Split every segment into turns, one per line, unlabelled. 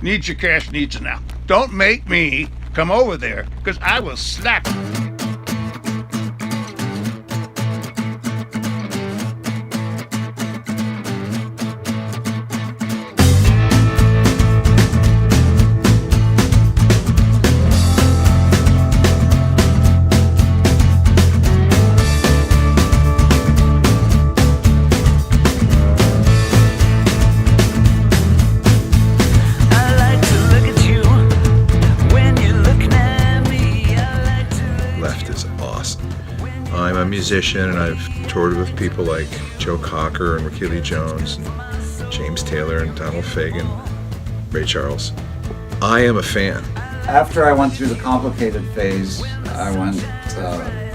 Needs your cash, needs it now. Don't make me come over there, because I will slap you.
I'm a musician, and I've toured with people like Joe Cocker and Ricky Lee Jones and James Taylor and Donald Fagen, Ray Charles. I am a fan.
After I went through the complicated phase, I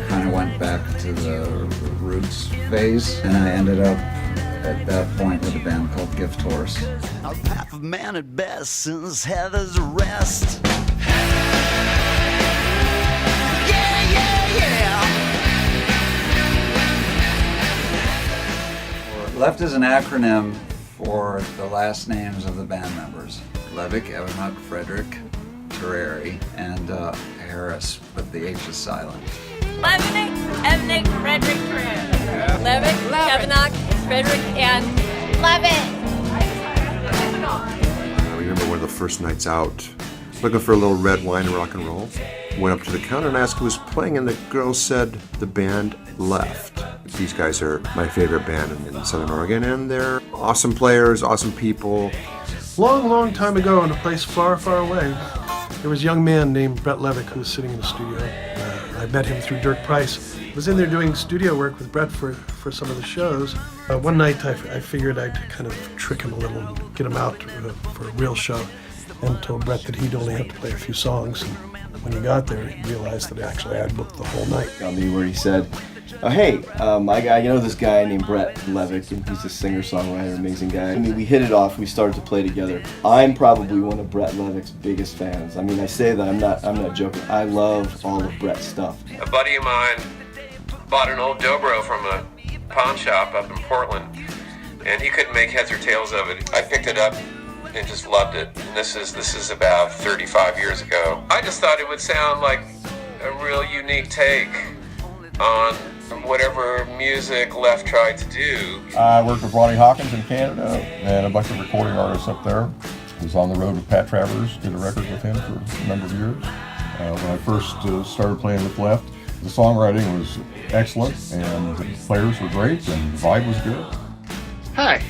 kind of went back to the roots phase, and I ended up at that point with a band called Gift Horse.
A half of man at best since Heather's arrest.
Left is an acronym for the last names of the band members. Levick, Evoniuk, Frederick, Terreri, and Harris, but the H is silent.
Levick, Evoniuk, Frederick, Terreri. Levick, Evoniuk, Frederick, and Levick.
I remember one of the first nights out, looking for a little red wine and rock and roll. Went up to the counter and asked who was playing, and the girl said the band left. These guys are my favorite band in Southern Oregon, and they're awesome players, awesome people.
Long time ago, in a place far, far away, there was a young man named Bret Levick who was sitting in the studio. I met him through Dirk Price. I was in there doing studio work with Bret for some of the shows. One night I figured I'd kind of trick him a little and get him out for a real show, and told Bret that he'd only have to play a few songs. And when he got there, he realized that actually I'd booked the whole night.
Got me where he said, "Oh, hey, I know this guy named Bret Levick, and he's a singer-songwriter, amazing guy." I mean, we hit it off. We started to play together. I'm probably one of Bret Levick's biggest fans. I mean, I say that, I'm not joking. I love all of Bret's stuff.
A buddy of mine bought an old dobro from a pawn shop up in Portland, and he couldn't make heads or tails of it. I picked it up and just loved it. And this is about 35 years ago. I just thought it would sound like a real unique take on whatever music Left tried to do.
I worked with Ronnie Hawkins in Canada and a bunch of recording artists up there. Was on the road with Pat Travers, did a record with him for a number of years. When I first started playing with Left, the songwriting was excellent and the players were great and the vibe was good.
Hi,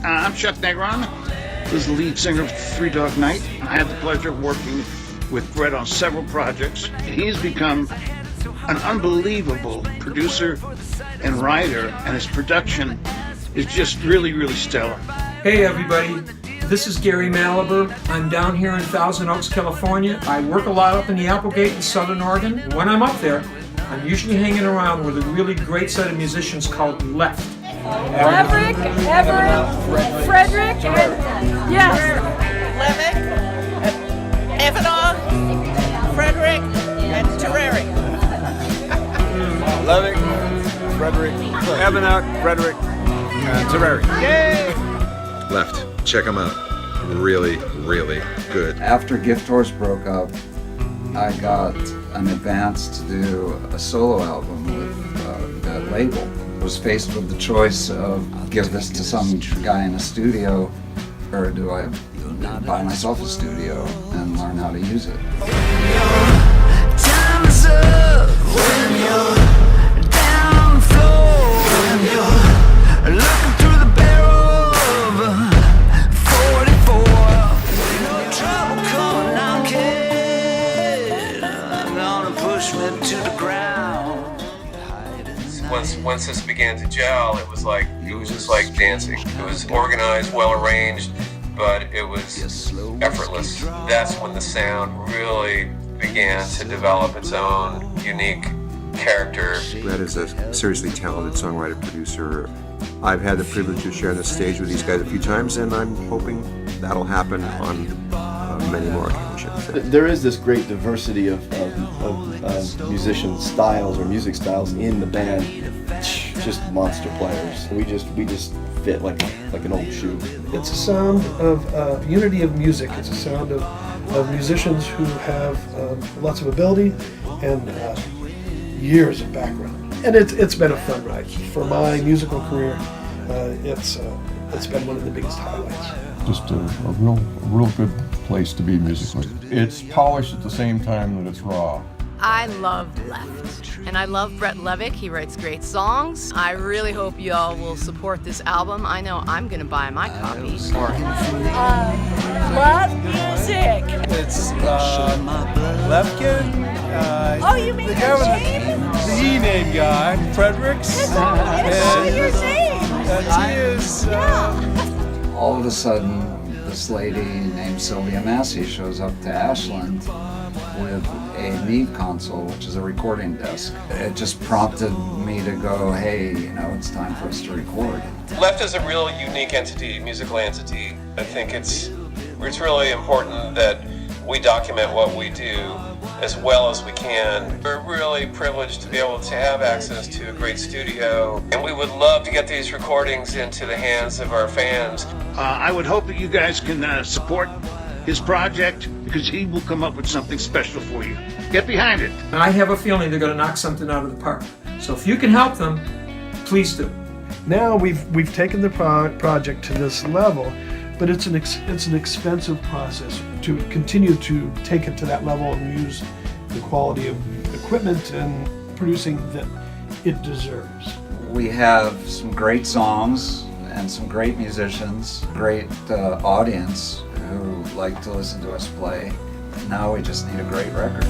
I'm Chuck Negron. This is the lead singer of Three Dog Night. I had the pleasure of working with Bret on several projects. He's become an unbelievable producer and writer, and his production is just really, really stellar.
Hey everybody, this is Gary Malaber. I'm down here in Thousand Oaks, California. I work a lot up in the Applegate in Southern Oregon. When I'm up there, I'm usually hanging around with a really great set of musicians called Left.
Levick, Everett, Frederick, and yes.
Levick, Evoniuk, Frederick, and Terreri.
Levick, Frederick, Evoniuk, Frederick, and Terreri. Yay!
Left. Check them out. Really, really good.
After Gift Horse broke up, I got an advance to do a solo album with that label. I was faced with the choice of give this to some guy in a studio, or do I buy myself a studio and learn how to use it.
Time's up when you're down floor, when you're looking through the barrel of a 44. No trouble coming now, kid. I'm gonna push me to the ground.
Once this began to gel, it was just like dancing. It was organized, well arranged, but it was effortless. That's when the sound really began to develop its own unique character.
Bret is a seriously talented songwriter, producer. I've had the privilege of sharing the stage with these guys a few times, and I'm hoping that'll happen on many more occasions.
There is this great diversity of musician styles or music styles in the band. Just monster players. We just fit like an old shoe.
It's a sound of unity of music. It's a sound of musicians who have lots of ability and years of background. And it's been a fun ride. For my musical career, it's been one of the biggest highlights.
Just a real good place to be musically. It's polished at the same time that it's raw.
I love Left, and I love Bret Levick. He writes great songs. I really hope y'all will support this album. I know I'm gonna buy my copy.
Love music.
It's Lefkin.
Oh, you mean
the guy with
name?
the E-name guy, Frederick's.
It's your name.
He is.
All of a sudden, this lady named Sylvia Massey shows up to Ashland with a Neve console, which is a recording desk. It just prompted me to go, hey, it's time for us to record.
Left is a real unique entity, musical entity. I think it's really important that we document what we do as well as we can. We're really privileged to be able to have access to a great studio, and we would love to get these recordings into the hands of our fans.
I would hope that you guys can support his project, because he will come up with something special for you. Get behind it.
And I have a feeling they're going to knock something out of the park. So if you can help them, please do.
Now we've taken the project to this level, but it's an expensive process to continue to take it to that level and use the quality of equipment and producing that it deserves.
We have some great songs and some great musicians, great audience who like to listen to us play. Now we just need a great record.